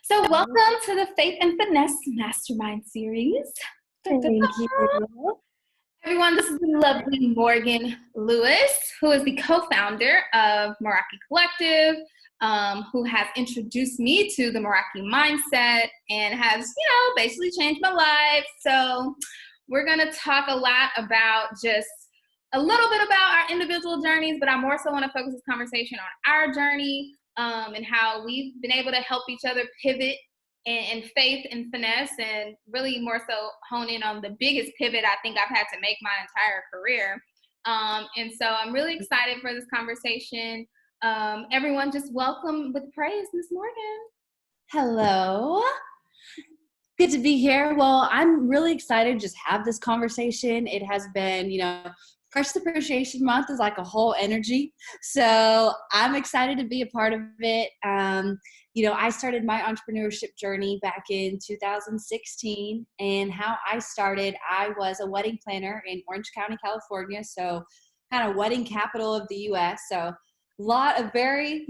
So, welcome to the Faith and Finesse Mastermind series. Da, da, da. Thank you. Everyone, this is the lovely Morgan Lewis, who is the co-founder of Meraki Collective, who has introduced me to the Meraki mindset and has, basically changed my life. So, we're going to talk a lot about just a little bit about our individual journeys, but I more so want to focus this conversation on our journey and how we've been able to help each other pivot in faith and finesse, and really more so hone in on the biggest pivot I think I've had to make my entire career. And so I'm really excited for this conversation. Everyone, just welcome with praise, Miss Morgan. Hello. Good to be here. Well, I'm really excited to just have this conversation. It has been, Precious Appreciation Month is like a whole energy. So I'm excited to be a part of it. I started my entrepreneurship journey back in 2016. And how I started, I was a wedding planner in Orange County, California. So kind of wedding capital of the U.S. So lot of very,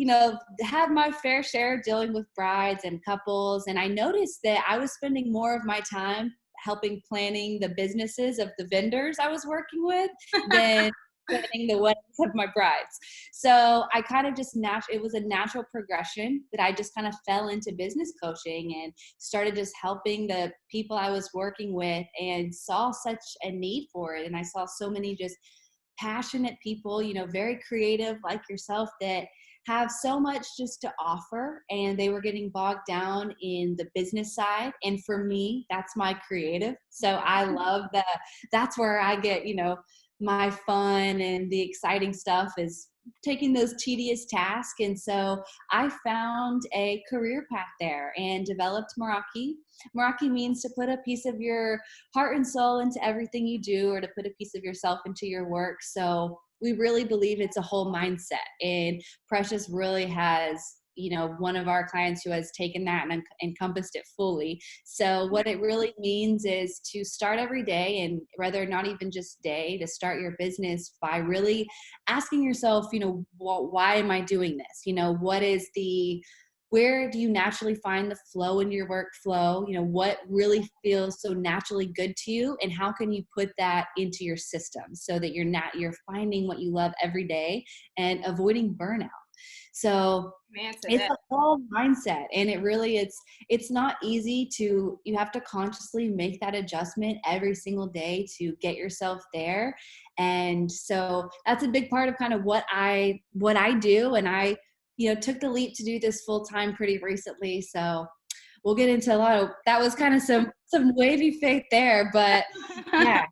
had my fair share dealing with brides and couples. And I noticed that I was spending more of my time helping planning the businesses of the vendors I was working with than planning the weddings of my brides. So I kind of just it was a natural progression that I just kind of fell into business coaching and started just helping the people I was working with, and saw such a need for it. And I saw so many just passionate people, very creative like yourself, that have so much just to offer, and they were getting bogged down in the business side. And for me, that's my creative. So I love that's where I get, my fun and the exciting stuff is taking those tedious tasks. And so I found a career path there and developed Meraki. Meraki means to put a piece of your heart and soul into everything you do, or to put a piece of yourself into your work. So we really believe it's a whole mindset. And Precious really has, one of our clients who has taken that and encompassed it fully. So what it really means is to start every day, and rather not even just day, to start your business by really asking yourself, why am I doing this? Where do you naturally find the flow in your workflow? What really feels so naturally good to you, and how can you put that into your system so that you're finding what you love every day and avoiding burnout. So it's a whole mindset, and it's not easy you have to consciously make that adjustment every single day to get yourself there. And so that's a big part of kind of what I do. And I took the leap to do this full time pretty recently. So we'll get into that was kind of some wavy faith there, but yeah.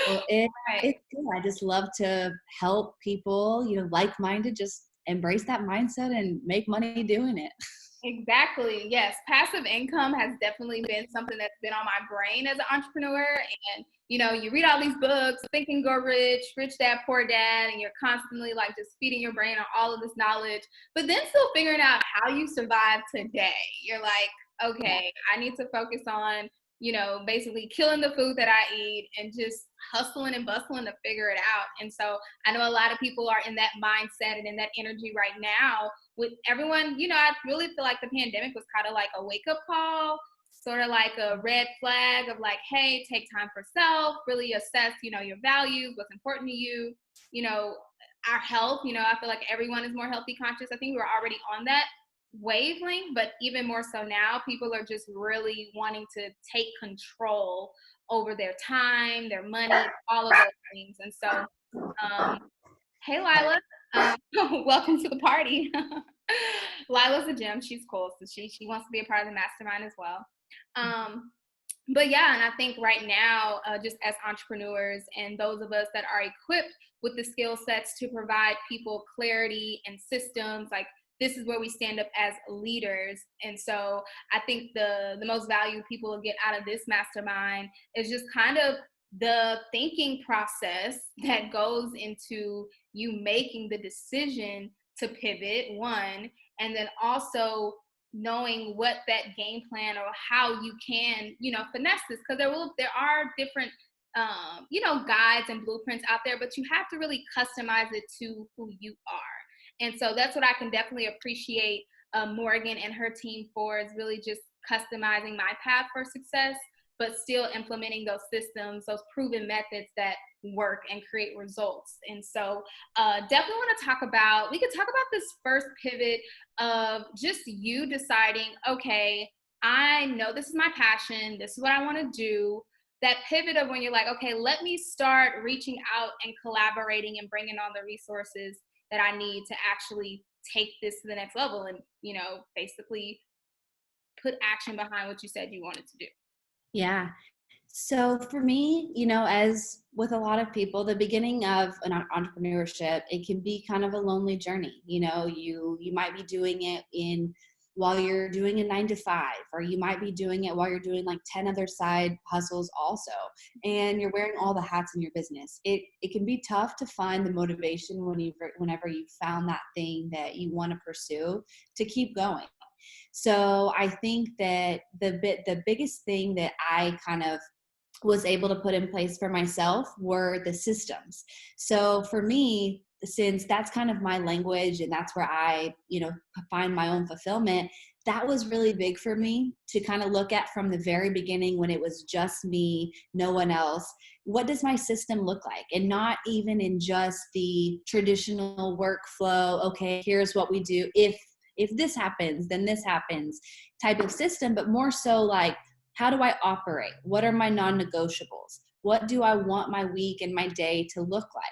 Well, it's good. I just love to help people, like-minded, just embrace that mindset and make money doing it. Exactly. Yes. Passive income has definitely been something that's been on my brain as an entrepreneur. And, you read all these books, Think and Grow Rich, Rich Dad, Poor Dad, and you're constantly like just feeding your brain on all of this knowledge, but then still figuring out how you survive today. You're like, okay, I need to focus on, basically killing the food that I eat and just hustling and bustling to figure it out. And so I know a lot of people are in that mindset and in that energy right now with everyone. I really feel like the pandemic was kind of like a wake-up call, sort of like a red flag of like, hey, take time for self, really assess, your values, what's important to you, our health. I feel like everyone is more healthy conscious. I think we were already on that wavelength, but even more so now, people are just really wanting to take control over their time, their money, all of those things. And so, hey, Lila, welcome to the party. Lila's a gem. She's cool. So she wants to be a part of the mastermind as well. But yeah, and I think right now, just as entrepreneurs and those of us that are equipped with the skill sets to provide people clarity and systems, like this is where we stand up as leaders. And so I think the most value people will get out of this mastermind is just kind of the thinking process that goes into you making the decision to pivot, one, and then also knowing what that game plan or how you can, finesse this, because there are different guides and blueprints out there, but you have to really customize it to who you are. And so that's what I can definitely appreciate Morgan and her team for is really just customizing my path for success, but still implementing those systems, those proven methods that work and create results. And so definitely want to we could talk about this first pivot of just you deciding, okay, I know this is my passion, this is what I want to do. That pivot of when you're like, okay, let me start reaching out and collaborating and bringing on the resources that I need to actually take this to the next level and, basically put action behind what you said you wanted to do. Yeah. So for me, as with a lot of people, the beginning of an entrepreneurship, it can be kind of a lonely journey. You might be doing it while you're doing a 9 to 5, or you might be doing it while you're doing like 10 other side hustles also, and you're wearing all the hats in your business. It can be tough to find the motivation whenever you found that thing that you want to pursue to keep going. So I think that the biggest thing that I kind of was able to put in place for myself were the systems. So for me, since that's kind of my language and that's where I, find my own fulfillment, that was really big for me to kind of look at from the very beginning when it was just me, no one else. What does my system look like? And not even in just the traditional workflow, okay, here's what we do. If this happens, then this happens type of system, but more so like, how do I operate? What are my non-negotiables? What do I want my week and my day to look like?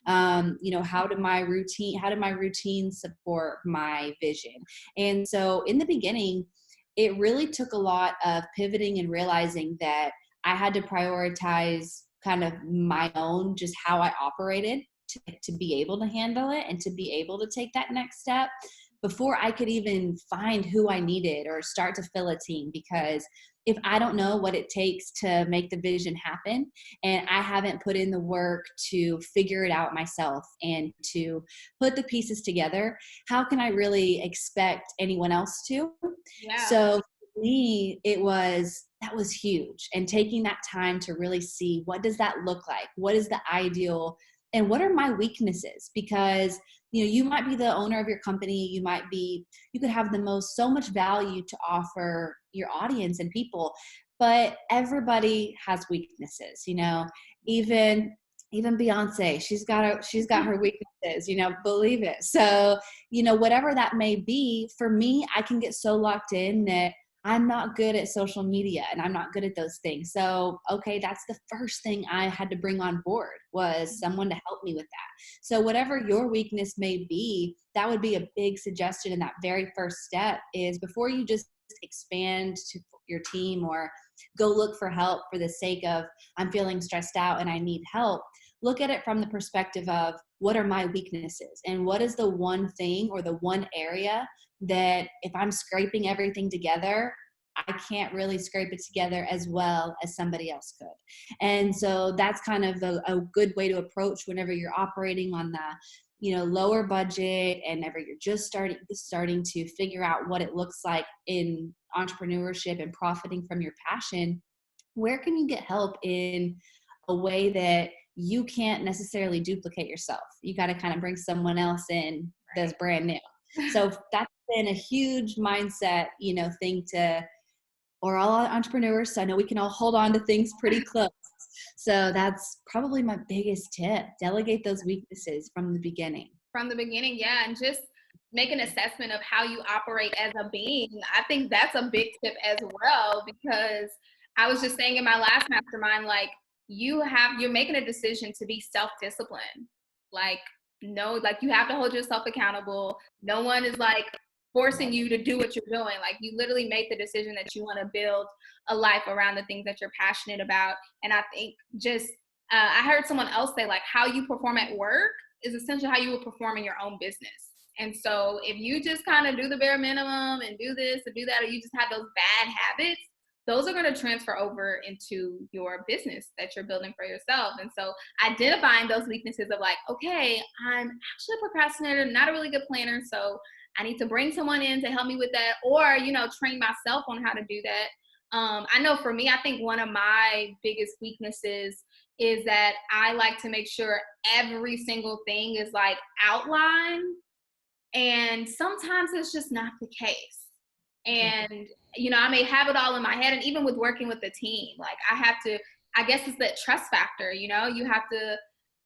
How do my routines support my vision? And so in the beginning, it really took a lot of pivoting and realizing that I had to prioritize kind of my own, just how I operated to be able to handle it and to be able to take that next step before I could even find who I needed or start to fill a team. Because if I don't know what it takes to make the vision happen, and I haven't put in the work to figure it out myself and to put the pieces together, how can I really expect anyone else to? Yeah. So for me, that was huge. And taking that time to really see, what does that look like? What is the ideal? And what are my weaknesses? Because you might be the owner of your company. You could have so much value to offer your audience and people, but everybody has weaknesses. Even Beyonce, she's got her weaknesses, believe it. So, whatever that may be, for me, I can get so locked in that I'm not good at social media and I'm not good at those things. So, okay, that's the first thing I had to bring on board, was someone to help me with that. So whatever your weakness may be, that would be a big suggestion in that very first step, is before you just expand to your team or go look for help for the sake of, I'm feeling stressed out and I need help, look at it from the perspective of, what are my weaknesses and what is the one thing or the one area that if I'm scraping everything together, I can't really scrape it together as well as somebody else could. And so that's kind of a good way to approach whenever you're operating on the lower budget, and whenever you're just starting to figure out what it looks like in entrepreneurship and profiting from your passion. Where can you get help in a way that you can't necessarily duplicate yourself? You got to kind of bring someone else in that's brand new. So that's been a huge mindset, thing or all entrepreneurs. So I know we can all hold on to things pretty close. So that's probably my biggest tip. Delegate those weaknesses from the beginning. From the beginning, yeah. And just make an assessment of how you operate as a being. I think that's a big tip as well, because I was just saying in my last mastermind, like, you're making a decision to be self-disciplined. Like, no, like, you have to hold yourself accountable. No one is like forcing you to do what you're doing. Like, you literally make the decision that you want to build a life around the things that you're passionate about. And I think just, I heard someone else say, like, how you perform at work is essentially how you will perform in your own business. And so if you just kind of do the bare minimum and do this and do that, or you just have those bad habits, those are going to transfer over into your business that you're building for yourself. And so identifying those weaknesses of, like, okay, I'm actually a procrastinator, not a really good planner. So I need to bring someone in to help me with that, or, train myself on how to do that. I know for me, I think one of my biggest weaknesses is that I like to make sure every single thing is like outlined And sometimes it's just not the case. Yeah. And, I may have it all in my head. And even with working with the team, like I have to, I guess it's that trust factor, you have to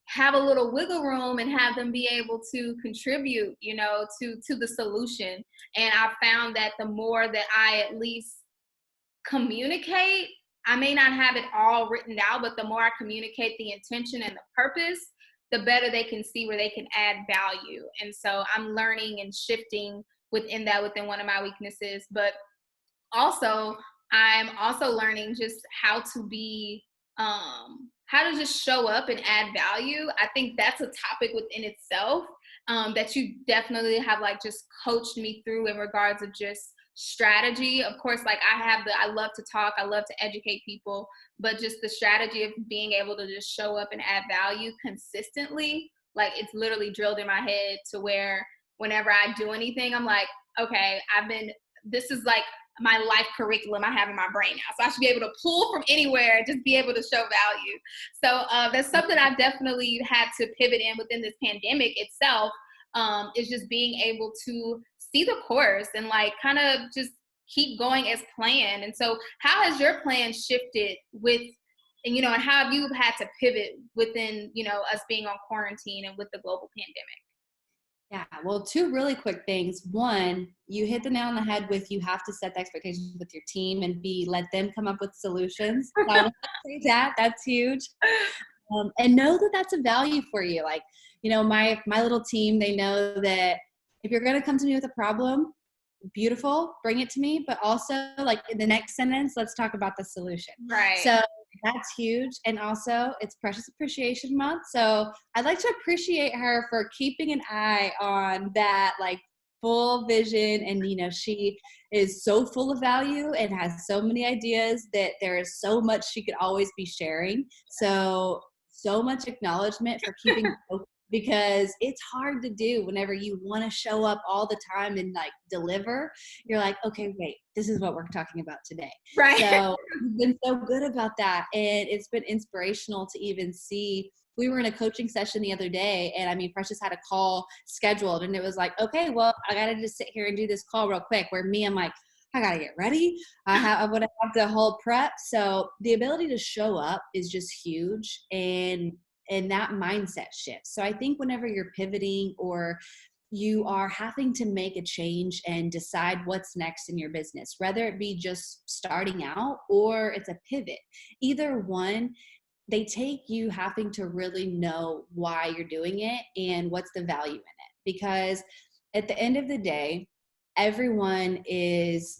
have a little wiggle room and have them be able to contribute, to the solution. And I found that the more that I at least communicate, I may not have it all written out, but the more I communicate the intention and the purpose, the better they can see where they can add value. And so I'm learning and shifting within that, within one of my weaknesses. But also, I'm also learning just how to be, how to just show up and add value. I think that's a topic within itself, that you definitely have like just coached me through in regards of just strategy. Of course, like I love to talk, I love to educate people, but just the strategy of being able to just show up and add value consistently, like it's literally drilled in my head to where whenever I do anything, I'm like, okay, this is like my life curriculum I have in my brain now. So I should be able to pull from anywhere, just be able to show value. So that's something I've definitely had to pivot in within this pandemic itself, is just being able to see the course and like kind of just keep going as planned. And so how has your plan shifted with, and how have you had to pivot within, us being on quarantine and with the global pandemic? Yeah, well, two really quick things. One, you hit the nail on the head with you have to set the expectations with your team and let them come up with solutions. So I want to say that's huge. And know that that's a value for you. Like, my little team, they know that if you're going to come to me with a problem, beautiful, bring it to me, but also like in the next sentence, let's talk about the solution. Right. So that's huge. And also it's Precious Appreciation Month. So I'd like to appreciate her for keeping an eye on that, like full vision. And, she is so full of value and has so many ideas that there is so much she could always be sharing. So much acknowledgement for keeping because it's hard to do whenever you want to show up all the time and like deliver. You're like, okay, wait, this is what we're talking about today. Right. So you've been so good about that. And it's been inspirational to even see. We were in a coaching session the other day, and I mean, Precious had a call scheduled, and it was like, okay, well, I got to just sit here and do this call real quick. Where me, I'm like, I got to get ready. I would have the whole prep. So the ability to show up is just huge. And that mindset shift. So I think whenever you're pivoting or you are having to make a change and decide what's next in your business, whether it be just starting out or it's a pivot, either one, they take you having to really know why you're doing it and what's the value in it. Because at the end of the day, everyone is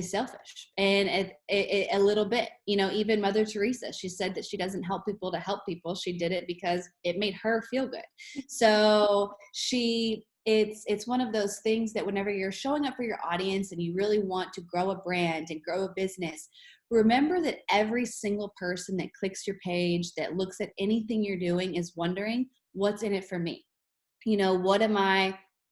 selfish and a little bit, even Mother Teresa, she said that she doesn't help people to help people. She did it because it made her feel good. So it's one of those things that whenever you're showing up for your audience and you really want to grow a brand and grow a business, remember that every single person that clicks your page, that looks at anything you're doing is wondering, what's in it for me?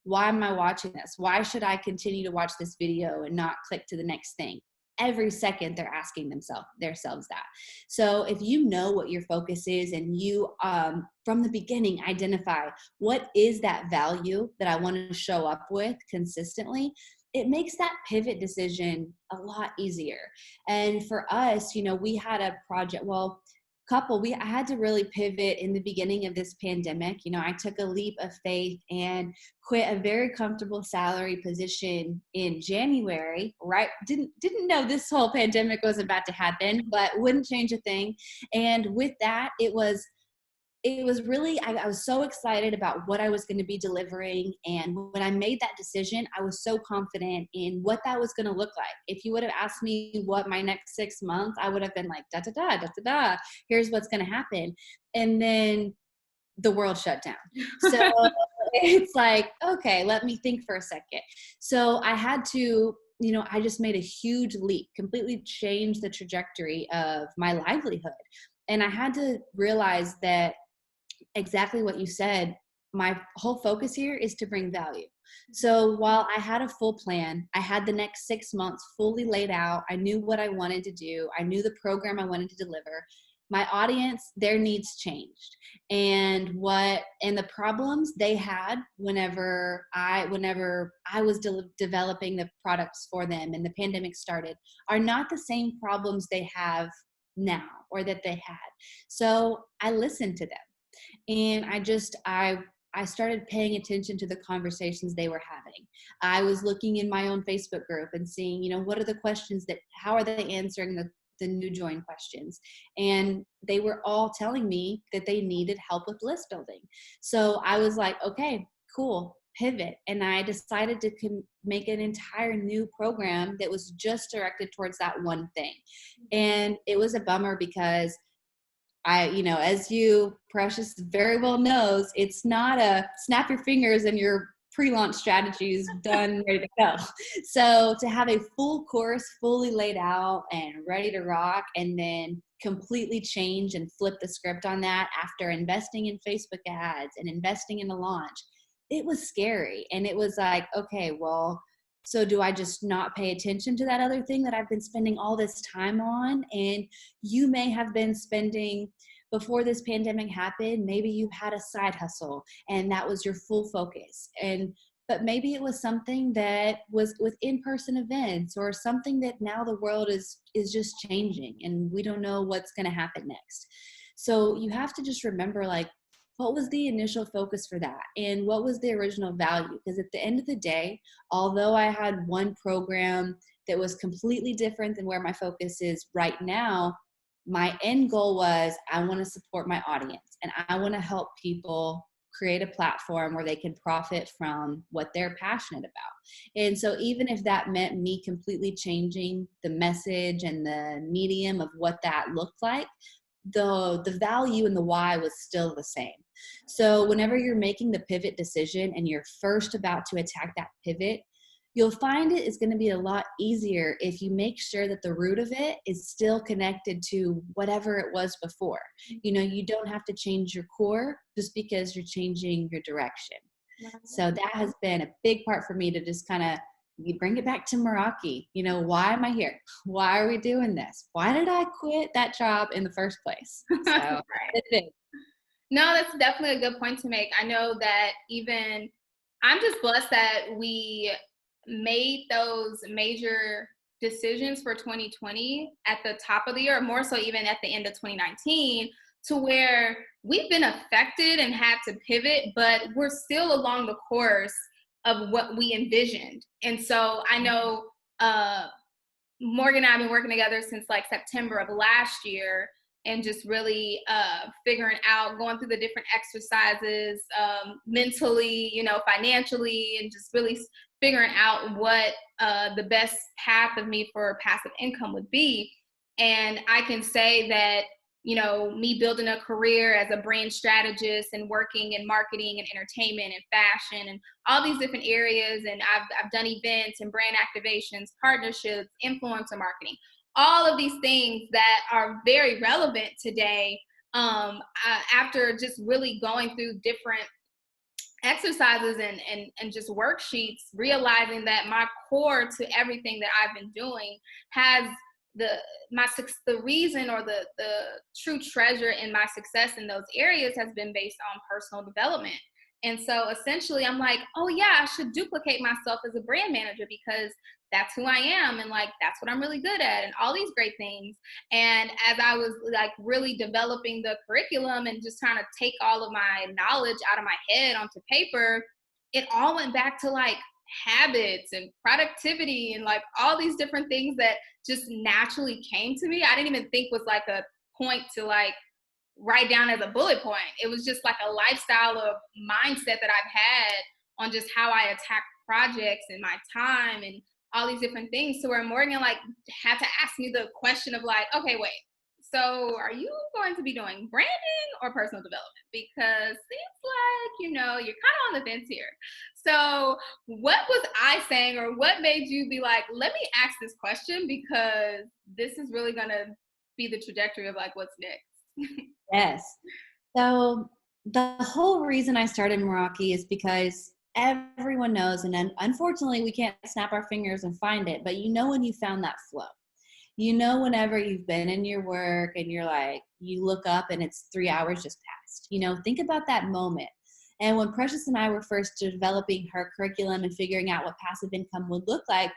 Why am I watching this? Why should I continue to watch this video and not click to the next thing? Every second they're asking themselves that. So if you know what your focus is and you from the beginning identify what is that value that I want to show up with consistently, it makes that pivot decision a lot easier. And for us, we had a project, I had to really pivot in the beginning of this pandemic. I took a leap of faith and quit a very comfortable salary position in January, right? Didn't know this whole pandemic was about to happen, but wouldn't change a thing. And with that, it was really, I was so excited about what I was going to be delivering. And when I made that decision, I was so confident in what that was going to look like. If you would have asked me what my next 6 months, I would have been like, da, da, da, da, da, da, here's what's going to happen. And then the world shut down. So it's like, okay, let me think for a second. So I had to, I just made a huge leap, completely changed the trajectory of my livelihood. And I had to realize that exactly what you said, my whole focus here is to bring value. So while I had a full plan, I had the next 6 months fully laid out. I knew what I wanted to do. I knew the program I wanted to deliver. my audience, their needs changed. And the problems they had whenever I was developing the products for them and the pandemic started are not the same problems they have now or that they had. So I listened to them, and I started paying attention to the conversations they were having. I was looking in my own Facebook group and seeing, what are the questions how are they answering the new join questions? And they were all telling me that they needed help with list building. So I was like, okay, cool, pivot. And I decided to make an entire new program that was just directed towards that one thing. And it was a bummer because as you, Precious, very well knows, it's not a snap your fingers and your pre-launch strategy is done, ready to go. So to have a full course, fully laid out and ready to rock, and then completely change and flip the script on that after investing in Facebook ads and investing in the launch, it was scary. And it was like, okay, well, so do I just not pay attention to that other thing that I've been spending all this time on? And you may have been spending, before this pandemic happened, maybe you had a side hustle and that was your full focus. But maybe it was something that was with in-person events, or something that now the world is just changing and we don't know what's going to happen next. So you have to just remember, like, what was the initial focus for that? And what was the original value? Because at the end of the day, although I had one program that was completely different than where my focus is right now, my end goal was, I want to support my audience and I want to help people create a platform where they can profit from what they're passionate about. And so even if that meant me completely changing the message and the medium of what that looked like, the value and the why was still the same. So whenever you're making the pivot decision and you're first about to attack that pivot, you'll find it is going to be a lot easier if you make sure that the root of it is still connected to whatever it was before. You don't have to change your core just because you're changing your direction. So that has been a big part for me, to just kind of, you bring it back to Meraki. Why am I here? Why are we doing this? Why did I quit that job in the first place? So Right. that's it. No, that's definitely a good point to make. I know that even I'm just blessed that we made those major decisions for 2020 at the top of the year, more so even at the end of 2019, to where we've been affected and had to pivot, but we're still along the course of what we envisioned. And so I know Morgan and I have been working together since like September of last year, and just really figuring out, going through the different exercises mentally, financially, and just really figuring out what the best path of me for passive income would be. And I can say that, me building a career as a brand strategist and working in marketing and entertainment and fashion and all these different areas, and I've done events and brand activations, partnerships, influencer marketing, all of these things that are very relevant today, after just really going through different exercises and just worksheets, realizing that my core to everything that I've been doing has the reason, or the true treasure in my success in those areas has been based on personal development. And so essentially I'm like, oh yeah, I should duplicate myself as a brand manager, because that's who I am, and like that's what I'm really good at, and all these great things. And as I was like really developing the curriculum and just trying to take all of my knowledge out of my head onto paper, it all went back to like habits and productivity and like all these different things that just naturally came to me. I didn't even think was like a point to like write down as a bullet point. It was just like a lifestyle of mindset that I've had on just how I attack projects and my time and all these different things. So where Morgan like had to ask me the question of like, okay, wait, so are you going to be doing branding or personal development? Because seems like, you're kind of on the fence here. So what was I saying, or what made you be like, let me ask this question, because this is really going to be the trajectory of like what's next? Yes. So the whole reason I started Meraki is because everyone knows, and unfortunately we can't snap our fingers and find it, but when you found that flow. Whenever you've been in your work and you're like, you look up and it's 3 hours just passed, think about that moment. And when Precious and I were first developing her curriculum and figuring out what passive income would look like,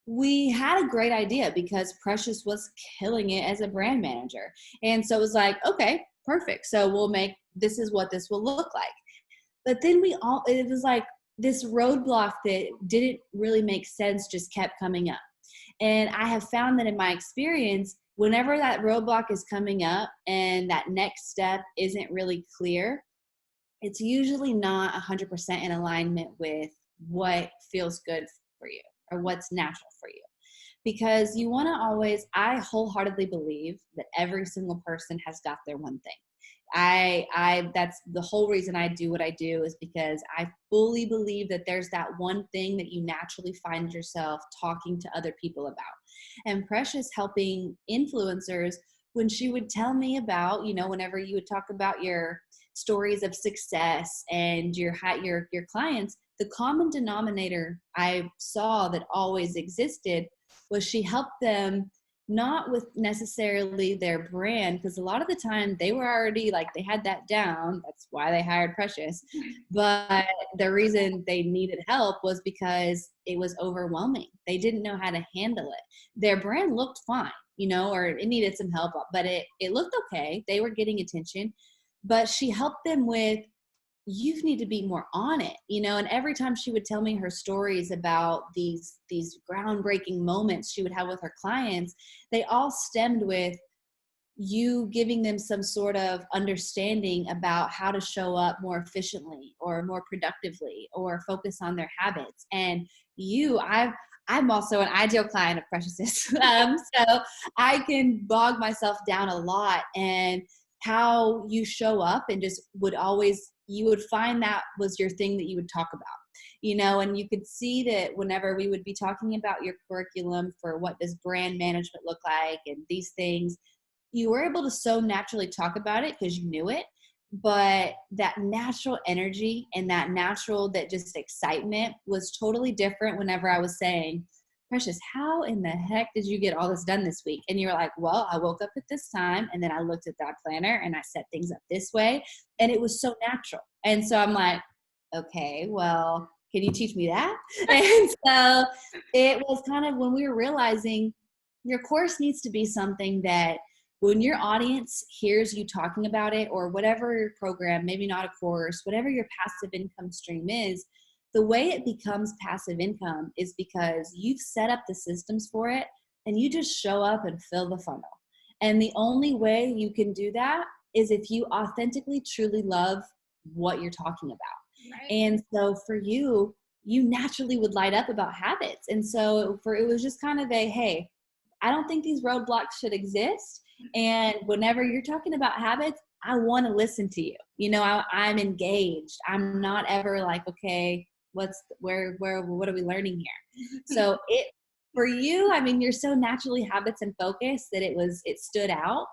we had a great idea because Precious was killing it as a brand manager. And so it was like, okay, perfect. So this is what this will look like. But then it was like this roadblock that didn't really make sense just kept coming up. And I have found that in my experience, whenever that roadblock is coming up and that next step isn't really clear, it's usually not 100% in alignment with what feels good for you or what's natural for you. Because you want to I wholeheartedly believe that every single person has got their one thing. That's the whole reason I do what I do, is because I fully believe that there's that one thing that you naturally find yourself talking to other people about. And Precious helping influencers, when she would tell me about, whenever you would talk about your stories of success and your clients, the common denominator I saw that always existed was she helped them not with necessarily their brand, because a lot of the time they were already like, they had that down. That's why they hired Precious. But the reason they needed help was because it was overwhelming. They didn't know how to handle it. Their brand looked fine, or it needed some help, but it looked okay. They were getting attention, but she helped them with, you need to be more on it, and every time she would tell me her stories about these groundbreaking moments she would have with her clients, they all stemmed with you giving them some sort of understanding about how to show up more efficiently or more productively or focus on their habits. And I'm also an ideal client of Precious's. So I can bog myself down a lot, and how you show up and just you would find that was your thing that you would talk about, and you could see that whenever we would be talking about your curriculum for what does brand management look like and these things, you were able to so naturally talk about it because you knew it. But that natural energy and that just excitement was totally different whenever I was saying, Precious, how in the heck did you get all this done this week? And you were like, well, I woke up at this time and then I looked at that planner and I set things up this way. And it was so natural. And so I'm like, okay, well, can you teach me that? And so it was kind of when we were realizing your course needs to be something that when your audience hears you talking about it, or whatever your program, maybe not a course, whatever your passive income stream is, the way it becomes passive income is because you've set up the systems for it and you just show up and fill the funnel. And the only way you can do that is if you authentically, truly love what you're talking about. Right. And so for you naturally would light up about habits. And so it was just kind of hey, I don't think these roadblocks should exist. And whenever you're talking about habits, I want to listen to you. I'm engaged. I'm not ever like, okay, what are we learning here? So for you, you're so naturally habits and focused that it stood out.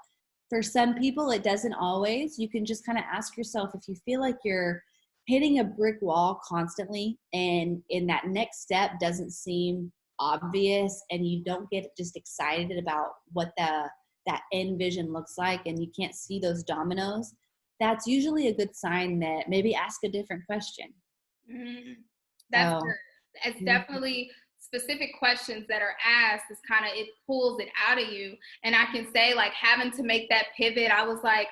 For some people, it doesn't always. You can just kind of ask yourself, if you feel like you're hitting a brick wall constantly and in that next step doesn't seem obvious and you don't get just excited about what that end vision looks like and you can't see those dominoes, that's usually a good sign that maybe ask a different question. Mm-hmm. That's good. It's definitely specific questions that are asked is kind of, it pulls it out of you. And I can say, like, having to make that pivot, I was like,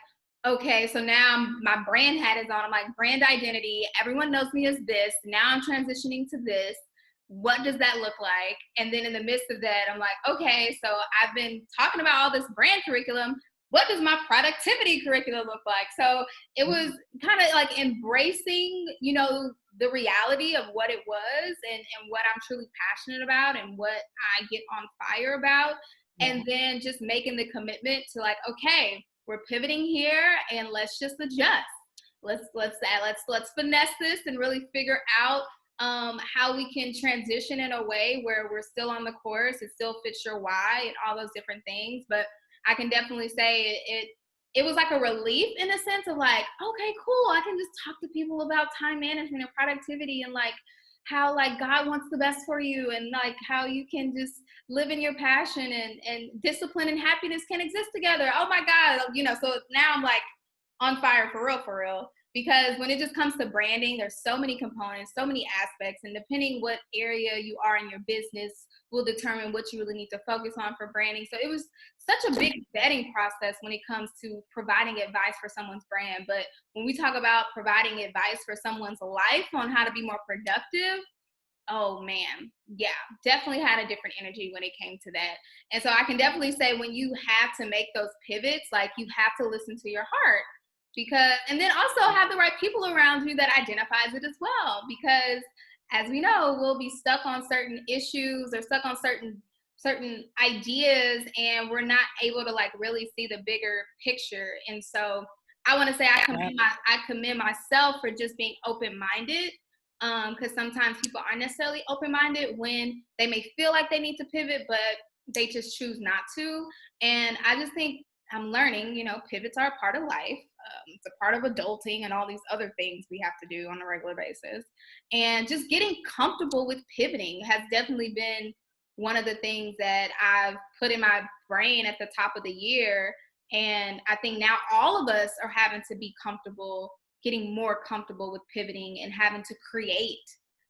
okay, so now my brand hat is on. I'm like, brand identity, everyone knows me as this. Now I'm transitioning to this. What does that look like? And then in the midst of that, I'm like, okay, so I've been talking about all this brand curriculum. What does my productivity curriculum look like? So it was kind of like embracing, the reality of what it was and what I'm truly passionate about and what I get on fire about. And then just making the commitment to like, okay, we're pivoting here and let's just adjust. Let's finesse this and really figure out how we can transition in a way where we're still on the course, it still fits your why and all those different things. But I can definitely say it was like a relief in a sense of like, okay, cool. I can just talk to people about time management and productivity and like how like God wants the best for you, and like how you can just live in your passion, and discipline and happiness can exist together. Oh my God, so now I'm like on fire for real. Because when it just comes to branding, there's so many components, so many aspects, and depending what area you are in your business will determine what you really need to focus on for branding. So it was such a big vetting process when it comes to providing advice for someone's brand. But when we talk about providing advice for someone's life on how to be more productive, oh man, yeah, definitely had a different energy when it came to that. And so I can definitely say when you have to make those pivots, like you have to listen to your heart, because, and then also have the right people around you that identifies it as well, because as we know, we'll be stuck on certain issues or stuck on certain ideas, and we're not able to like really see the bigger picture. And so I want to say I commend myself for just being open-minded, because sometimes people aren't necessarily open-minded when they may feel like they need to pivot, but they just choose not to. And I just think I'm learning, pivots are a part of life. It's a part of adulting and all these other things we have to do on a regular basis. And just getting comfortable with pivoting has definitely been one of the things that I've put in my brain at the top of the year. And I think now all of us are having to be comfortable, getting more comfortable with pivoting and having to create.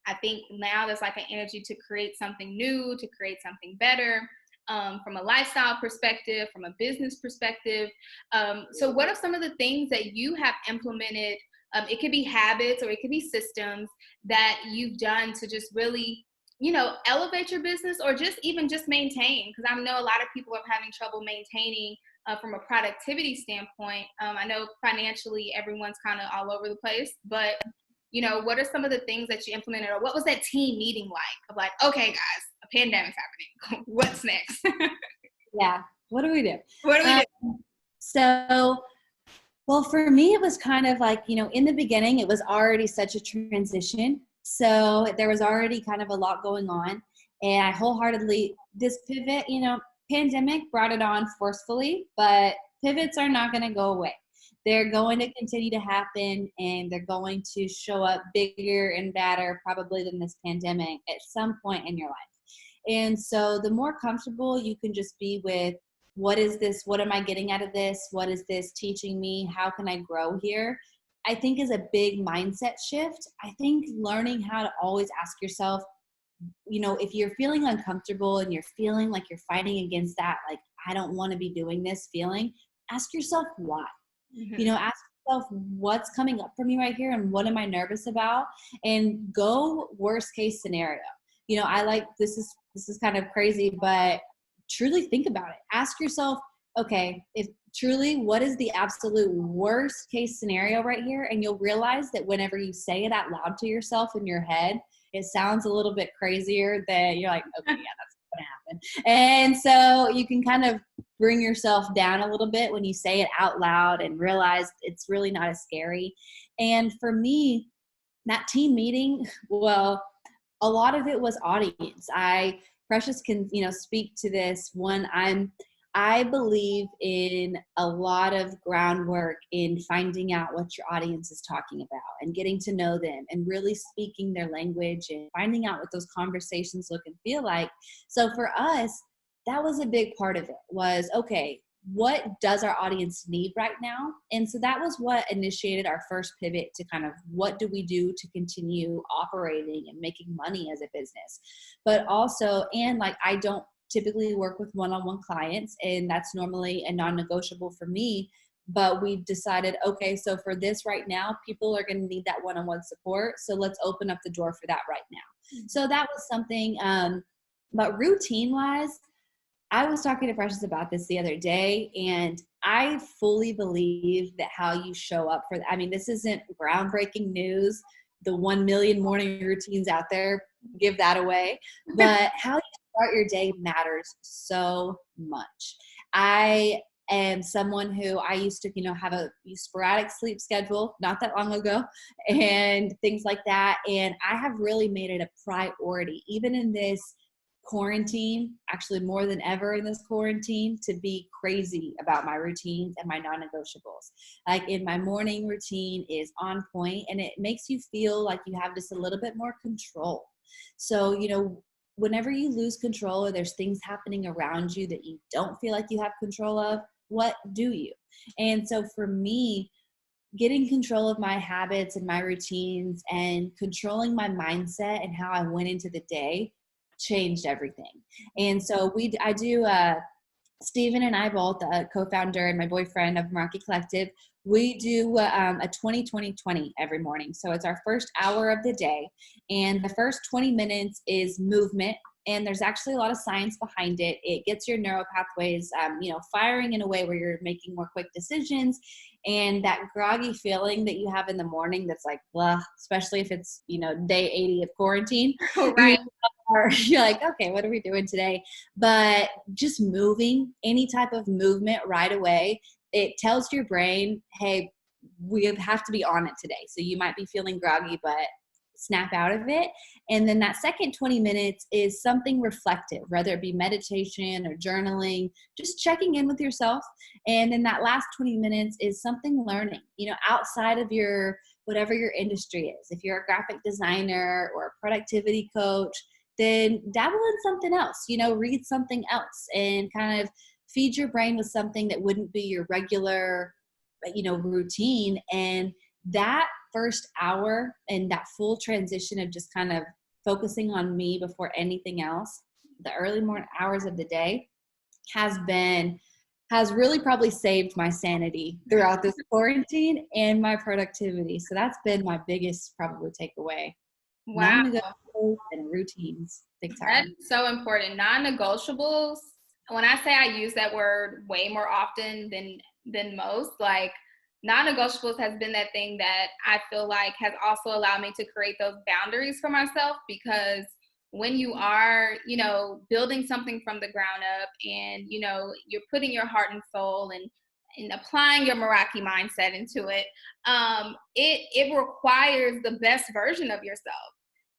I think now there's like an energy to create something new, to create something better, from a lifestyle perspective, from a business perspective. So what are some of the things that you have implemented? It could be habits or it could be systems that you've done to just really, elevate your business, or just even just maintain. Because I know a lot of people are having trouble maintaining from a productivity standpoint. I know financially everyone's kind of all over the place, but what are some of the things that you implemented, or what was that team meeting like? Of like, okay, guys, a pandemic's happening. What's next? Yeah. What do we do? What do we do? So, well, for me, it was kind of like, in the beginning, it was already such a transition. So there was already kind of a lot going on. And I wholeheartedly, this pivot, pandemic brought it on forcefully, but pivots are not going to go away. They're going to continue to happen, and they're going to show up bigger and badder probably than this pandemic at some point in your life. And so the more comfortable you can just be with, what is this? What am I getting out of this? What is this teaching me? How can I grow here? I think is a big mindset shift. I think learning how to always ask yourself, if you're feeling uncomfortable and you're feeling like you're fighting against that, like, I don't want to be doing this feeling, ask yourself why. Mm-hmm. Ask yourself what's coming up for me right here and what am I nervous about, and go worst case scenario. I like, this is kind of crazy, but truly think about it. Ask yourself, okay, if truly, what is the absolute worst case scenario right here? And you'll realize that whenever you say it out loud to yourself in your head, it sounds a little bit crazier than you're like, okay, yeah, that's going to happen. And so you can kind of bring yourself down a little bit when you say it out loud and realize it's really not as scary. And for me, that team meeting, well, a lot of it was audience. Precious can, speak to this when I believe in a lot of groundwork in finding out what your audience is talking about and getting to know them and really speaking their language and finding out what those conversations look and feel like. So for us, that was a big part of it, was, okay, what does our audience need right now? And so that was what initiated our first pivot to kind of, what do we do to continue operating and making money as a business? But also, and like, I don't typically work with one-on-one clients, and that's normally a non-negotiable for me. But we decided, okay, so for this right now, people are going to need that one-on-one support. So let's open up the door for that right now. Mm-hmm. So that was something, but routine-wise, I was talking to Precious about this the other day, and I fully believe that how you show up for, this isn't groundbreaking news. The 1 million morning routines out there, give that away. But how you start your day matters so much. I am someone who I used to, have a sporadic sleep schedule not that long ago and things like that. And I have really made it a priority, even in this quarantine, actually more than ever in this quarantine, to be crazy about my routines and my non-negotiables. Like in my morning routine is on point, and it makes you feel like you have just a little bit more control. So, whenever you lose control or there's things happening around you that you don't feel like you have control of, what do you? And so for me, getting control of my habits and my routines and controlling my mindset and how I went into the day changed everything. And so I do, Stephen and I both, co-founder and my boyfriend of Meraki Collective, we do a 20-20-20 every morning. So it's our first hour of the day. And the first 20 minutes is movement. And there's actually a lot of science behind it. It gets your neural pathways, firing in a way where you're making more quick decisions. And that groggy feeling that you have in the morning that's like, blah, especially if it's, day 80 of quarantine. Right. You're like, okay, what are we doing today? But just moving, any type of movement right away, it tells your brain, hey, we have to be on it today. So you might be feeling groggy, but snap out of it. And then that second 20 minutes is something reflective, whether it be meditation or journaling, just checking in with yourself. And then that last 20 minutes is something learning, outside of your, whatever your industry is. If you're a graphic designer or a productivity coach, then dabble in something else, read something else and kind of feed your brain with something that wouldn't be your regular, routine. And that first hour and that full transition of just kind of focusing on me before anything else, the early morning hours of the day has really probably saved my sanity throughout this quarantine and my productivity. So that's been my biggest probably takeaway. Wow. Non-negotiables and routines. Big time. That's so important. Non-negotiables. When I say I use that word way more often than most, like non-negotiables has been that thing that I feel like has also allowed me to create those boundaries for myself, because when you are, building something from the ground up and, you're putting your heart and soul and applying your Meraki mindset into it, it requires the best version of yourself.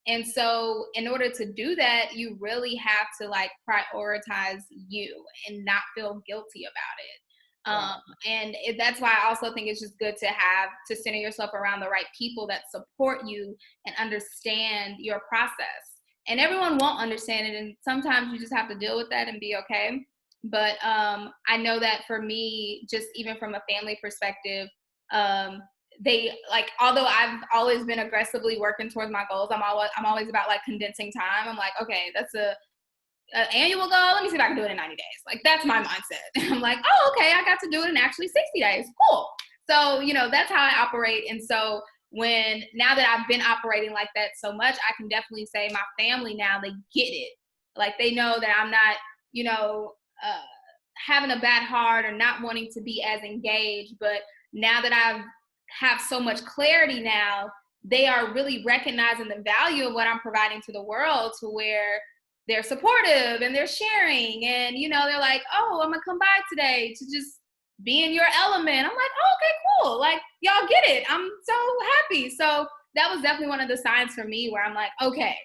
And so in order to do that, you really have to prioritize you and not feel guilty about it. And that's why I also think it's just good to center yourself around the right people that support you and understand your process. And everyone won't understand it. And sometimes you just have to deal with that and be okay. But I know that for me, just even from a family perspective, although I've always been aggressively working towards my goals, I'm always about condensing time. I'm like, okay, that's an annual goal. Let me see if I can do it in 90 days. That's my mindset. I'm like, oh, okay, I got to do it in actually 60 days. Cool. So, that's how I operate. And so now that I've been operating like that so much, I can definitely say my family now, they get it. They know that I'm not, having a bad heart or not wanting to be as engaged. But now that I have so much clarity now, they are really recognizing the value of what I'm providing to the world, to where they're supportive and they're sharing and, they're like, oh, I'm gonna come by today to just be in your element. I'm like, oh, okay, cool. Y'all get it. I'm so happy. So that was definitely one of the signs for me where I'm like, okay,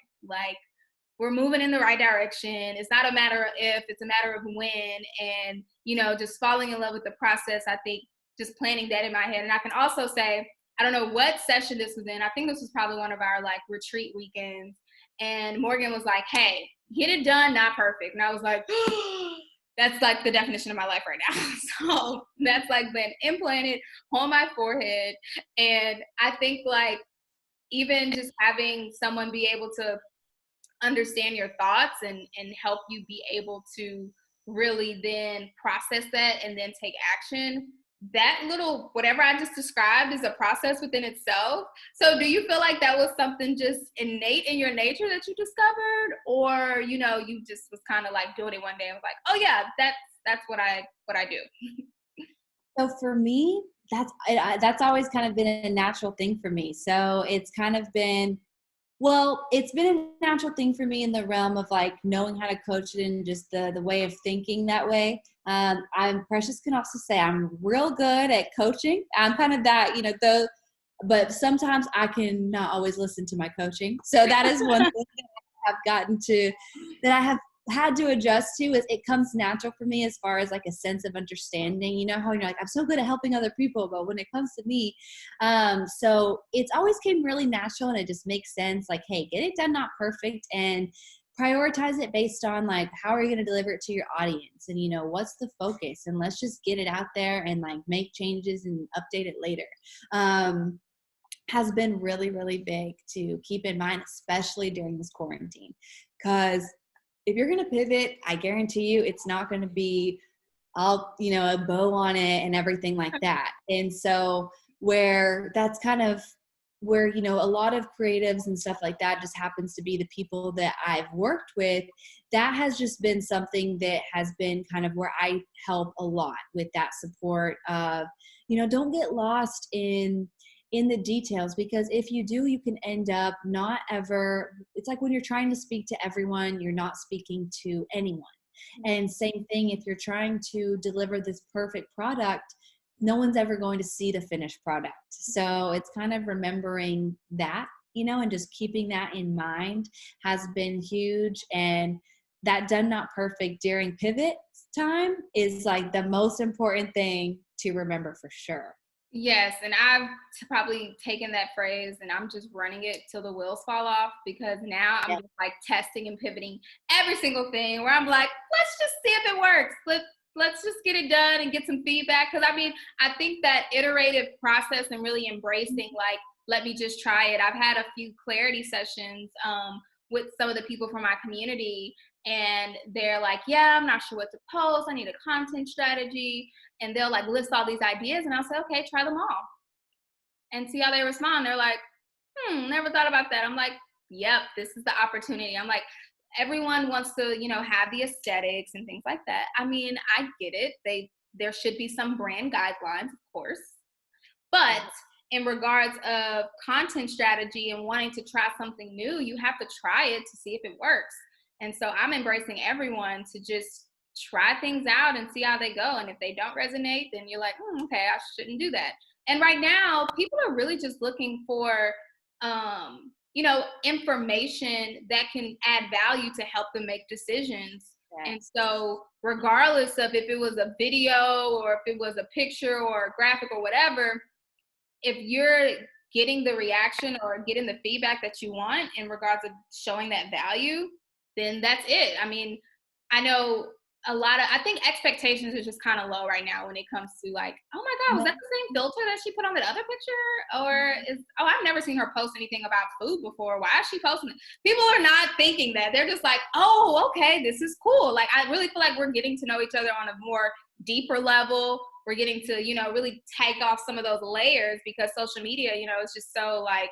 we're moving in the right direction. It's not a matter of if, it's a matter of when. And, just falling in love with the process. I think just planning that in my head. And I can also say, I don't know what session this was in. I think this was probably one of our retreat weekends. And Morgan was like, hey, get it done, not perfect. And I was like, that's the definition of my life right now. So that's been implanted on my forehead. And I think even just having someone be able to understand your thoughts and help you be able to really then process that and then take action, that little whatever I just described is a process within itself. So do you feel like that was something just innate in your nature that you discovered, or you just was kind of doing it one day and was like, oh yeah, that's what I do? So for me, that's always kind of been a natural thing for me. So it's kind of been, it's been a natural thing for me in the realm of knowing how to coach it and just the way of thinking that way. Precious can also say I'm real good at coaching. I'm kind of that, but sometimes I can not always listen to my coaching. So that is one thing that I have had to adjust to is it comes natural for me as far as like a sense of understanding. You know how you're like, I'm so good at helping other people, but when it comes to me, so it's always came really natural, and it just makes sense. Like, hey, get it done, not perfect, and prioritize it based on like how are you going to deliver it to your audience, and you know what's the focus, and let's just get it out there and like make changes and update it later. Has been really, really big to keep in mind, especially during this quarantine, because if you're going to pivot, I guarantee you it's not going to be all, you know, a bow on it and everything like that. And so where that's kind of where, you know, a lot of creatives and stuff like that just happens to be the people that I've worked with, that has just been something that has been kind of where I help a lot with that support of, you know, don't get lost in the details, because if you do, you can end up not ever, it's like when you're trying to speak to everyone, you're not speaking to anyone. And same thing, if you're trying to deliver this perfect product, no one's ever going to see the finished product. So it's kind of remembering that, you know, and just keeping that in mind has been huge. And that done not perfect during pivot time is like the most important thing to remember for sure. Yes, and I've probably taken that phrase and I'm just running it till the wheels fall off, because now I'm Yep. just like testing and pivoting every single thing where I'm like, let's just see if it works. Let's just get it done and get some feedback. Because I mean, I think that iterative process and really embracing like, let me just try it. I've had a few clarity sessions with some of the people from my community, and they're like, yeah, I'm not sure what to post. I need a content strategy. And they'll like list all these ideas, and I'll say, okay, try them all and see how they respond. They're like, never thought about that. I'm like, yep, this is the opportunity. I'm like, everyone wants to, you know, have the aesthetics and things like that. I mean, I get it. There should be some brand guidelines, of course, but in regards of content strategy and wanting to try something new, you have to try it to see if it works. And so I'm embracing everyone to just try things out and see how they go. And if they don't resonate, then you're like, okay, I shouldn't do that. And right now, people are really just looking for, you know, information that can add value to help them make decisions. And Yes. so, regardless of if it was a video or if it was a picture or a graphic or whatever, if you're getting the reaction or getting the feedback that you want in regards of showing that value, then that's it. I mean, I know I think expectations is just kind of low right now when it comes to like, oh my God, was that the same filter that she put on that other picture? Or I've never seen her post anything about food before. Why is she posting it? People are not thinking that. They're just like, oh, okay, this is cool. Like, I really feel like we're getting to know each other on a more deeper level. We're getting to, you know, really take off some of those layers, because social media, you know, is just so like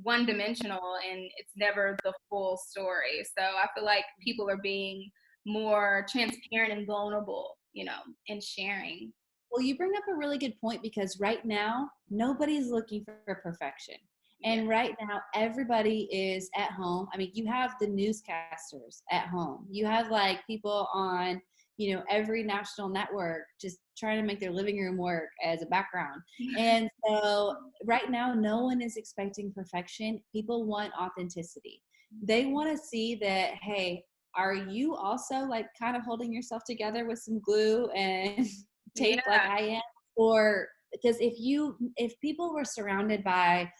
one dimensional and it's never the full story. So I feel like people are being more transparent and vulnerable, you know, in sharing. Well, you bring up a really good point, because right now, nobody's looking for perfection. Yeah. And right now, everybody is at home. I mean, you have the newscasters at home. You have like people on, you know, every national network just trying to make their living room work as a background. And so right now, no one is expecting perfection. People want authenticity. They want to see that, hey, are you also like kind of holding yourself together with some glue and tape like Yeah. I am? Or because if people were surrounded by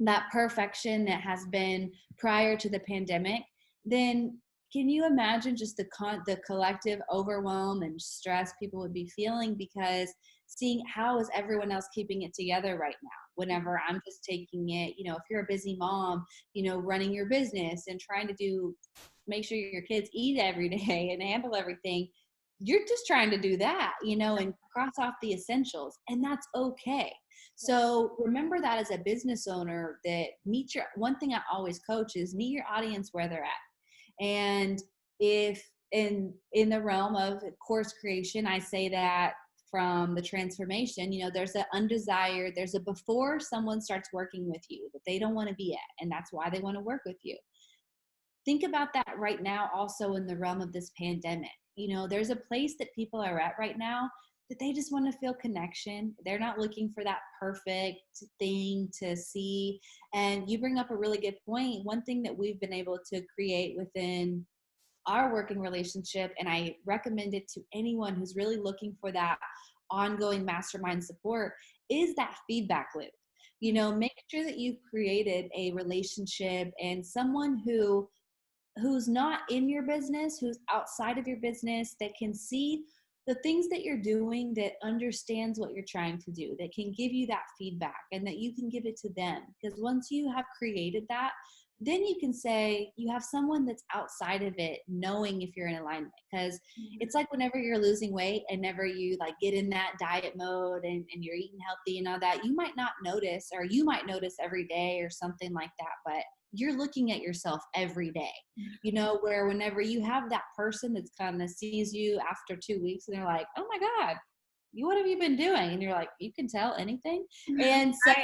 that perfection that has been prior to the pandemic, then can you imagine just the collective overwhelm and stress people would be feeling, because seeing how is everyone else keeping it together right now, whenever I'm just taking it, you know, if you're a busy mom, you know, running your business and trying to make sure your kids eat every day and handle everything, you're just trying to do that, you know, and cross off the essentials, and that's okay. So remember that as a business owner, that one thing I always coach is meet your audience where they're at. And if in the realm of course creation, I say that from the transformation, you know, there's a before someone starts working with you that they don't want to be at, and that's why they want to work with you. Think about that right now also in the realm of this pandemic. You know, there's a place that people are at right now that they just want to feel connection. They're not looking for that perfect thing to see. And you bring up a really good point. One thing that we've been able to create within our working relationship, and I recommend it to anyone who's really looking for that ongoing mastermind support, is that feedback loop. Make sure that you've created a relationship and someone who's not in your business, who's outside of your business, that can see the things that you're doing, that understands what you're trying to do, that can give you that feedback, and that you can give it to them. Because once you have created that, then you can say you have someone that's outside of it knowing if you're in alignment. Because it's like whenever you're losing weight and never you like get in that diet mode and you're eating healthy and all that, you might not notice, or you might notice every day or something like that, but you're looking at yourself every day, where whenever you have that person that's kind of sees you after 2 weeks and they're like, oh my God, what have you been doing? And you're like, you can tell anything. And so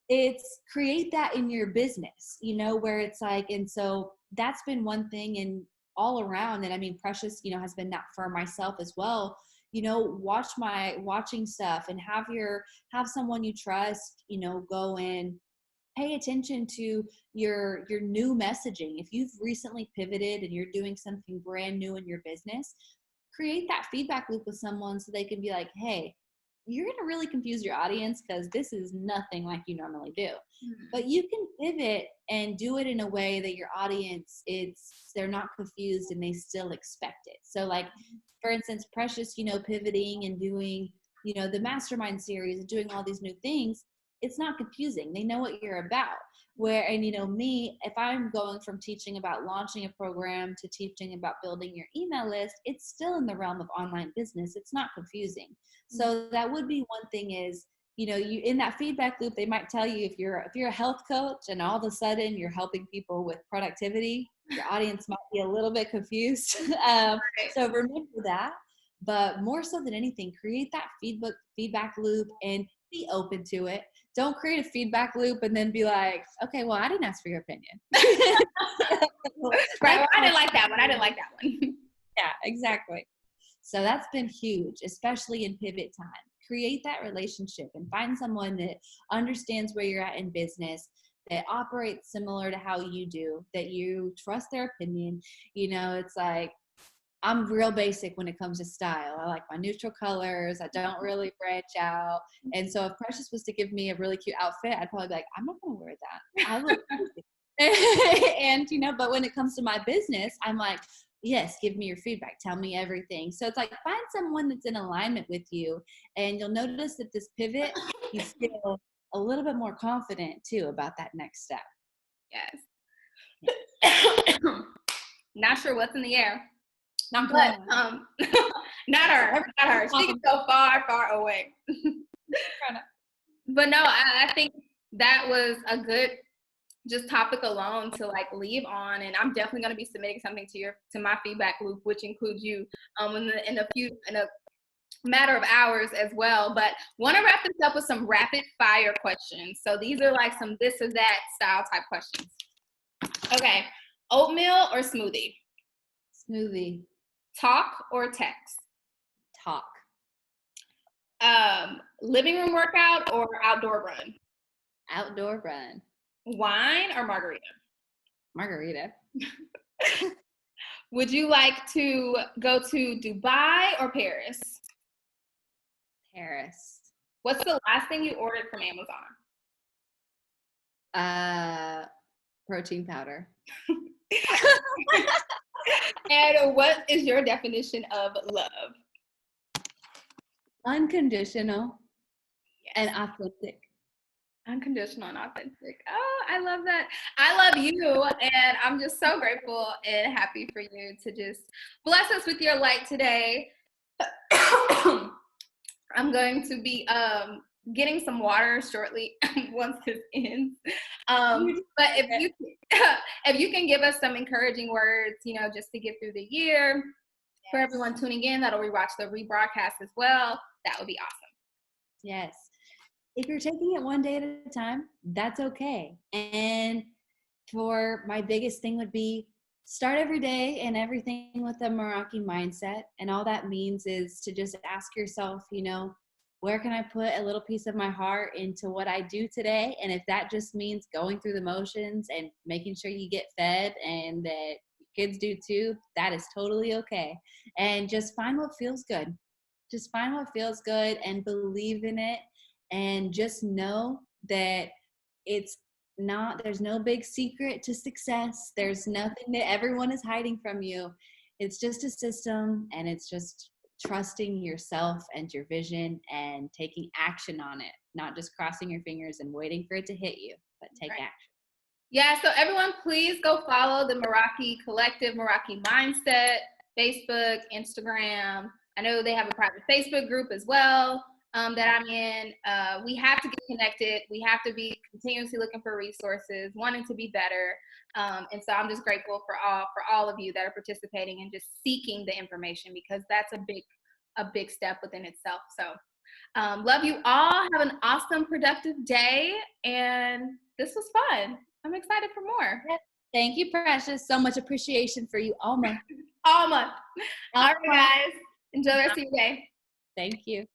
it's create that in your business, where it's like, and so that's been one thing. And all around, and I mean, Precious, has been that for myself as well. Watching stuff and have someone you trust, go in, pay attention to your new messaging. If you've recently pivoted and you're doing something brand new in your business, create that feedback loop with someone so they can be like, hey, you're going to really confuse your audience because this is nothing like you normally do. But you can pivot and do it in a way that your audience, they're not confused and they still expect it. So like, for instance, Precious, pivoting and doing, the mastermind series and doing all these new things, it's not confusing. They know what you're about. Me, if I'm going from teaching about launching a program to teaching about building your email list, it's still in the realm of online business. It's not confusing. So that would be one thing is, you in that feedback loop, they might tell you if you're a health coach and all of a sudden you're helping people with productivity, your audience might be a little bit confused. So remember that. But more so than anything, create that feedback loop and be open to it. Don't create a feedback loop and then be like, okay, well, I didn't ask for your opinion. Right. Well, I didn't like that one. Yeah, exactly. So that's been huge, especially in pivot time. Create that relationship and find someone that understands where you're at in business, that operates similar to how you do, that you trust their opinion. It's like, I'm real basic when it comes to style. I like my neutral colors. I don't really branch out. And so if Precious was to give me a really cute outfit, I'd probably be like, I'm not going to wear that. I look crazy. And, but when it comes to my business, I'm like, yes, give me your feedback. Tell me everything. So it's like, find someone that's in alignment with you. And you'll notice that this pivot, you feel a little bit more confident too about that next step. Yes. Not sure what's in the air. Not her. She can go far, far away. But no, I think that was a good just topic alone to like leave on, and I'm definitely going to be submitting something to my feedback loop, which includes you in a matter of hours as well. But want to wrap this up with some rapid fire questions. So these are like some this or that style type questions. Okay, oatmeal or smoothie? Smoothie. Talk or text? Talk. Living room workout or outdoor run? Outdoor run. Wine or margarita? Margarita. Would you like to go to Dubai or Paris? Paris. What's the last thing you ordered from Amazon? Protein powder. And what is your definition of love? Unconditional and authentic. Unconditional and authentic. Oh, I love that. I love you, and I'm just so grateful and happy for you to just bless us with your light today. I'm going to be getting some water shortly once this ends. But if you can give us some encouraging words, just to get through the year, yes. For everyone tuning in that'll rewatch the rebroadcast as well, that would be awesome. Yes. If you're taking it one day at a time, that's okay. And for my biggest thing would be start every day and everything with a Meraki mindset. And all that means is to just ask yourself, where can I put a little piece of my heart into what I do today? And if that just means going through the motions and making sure you get fed and that kids do too, that is totally okay. And just find what feels good. Just find what feels good and believe in it. And just know that it's not, there's no big secret to success. There's nothing that everyone is hiding from you. It's just a system, and it's just trusting yourself and your vision and taking action on it, not just crossing your fingers and waiting for it to hit you, but take action. Yeah, so everyone, please go follow the Meraki Collective, Meraki Mindset, Facebook, Instagram. I know they have a private Facebook group as well that I'm in. We have to get connected. We have to be continuously looking for resources, wanting to be better. And so I'm just grateful for all of you that are participating and just seeking the information, because that's a big step within itself. So love you all. Have an awesome, productive day. And this was fun. I'm excited for more. Thank you, Precious. So much appreciation for you all month. All month. All right, guys. Enjoy the rest of your day. Thank you.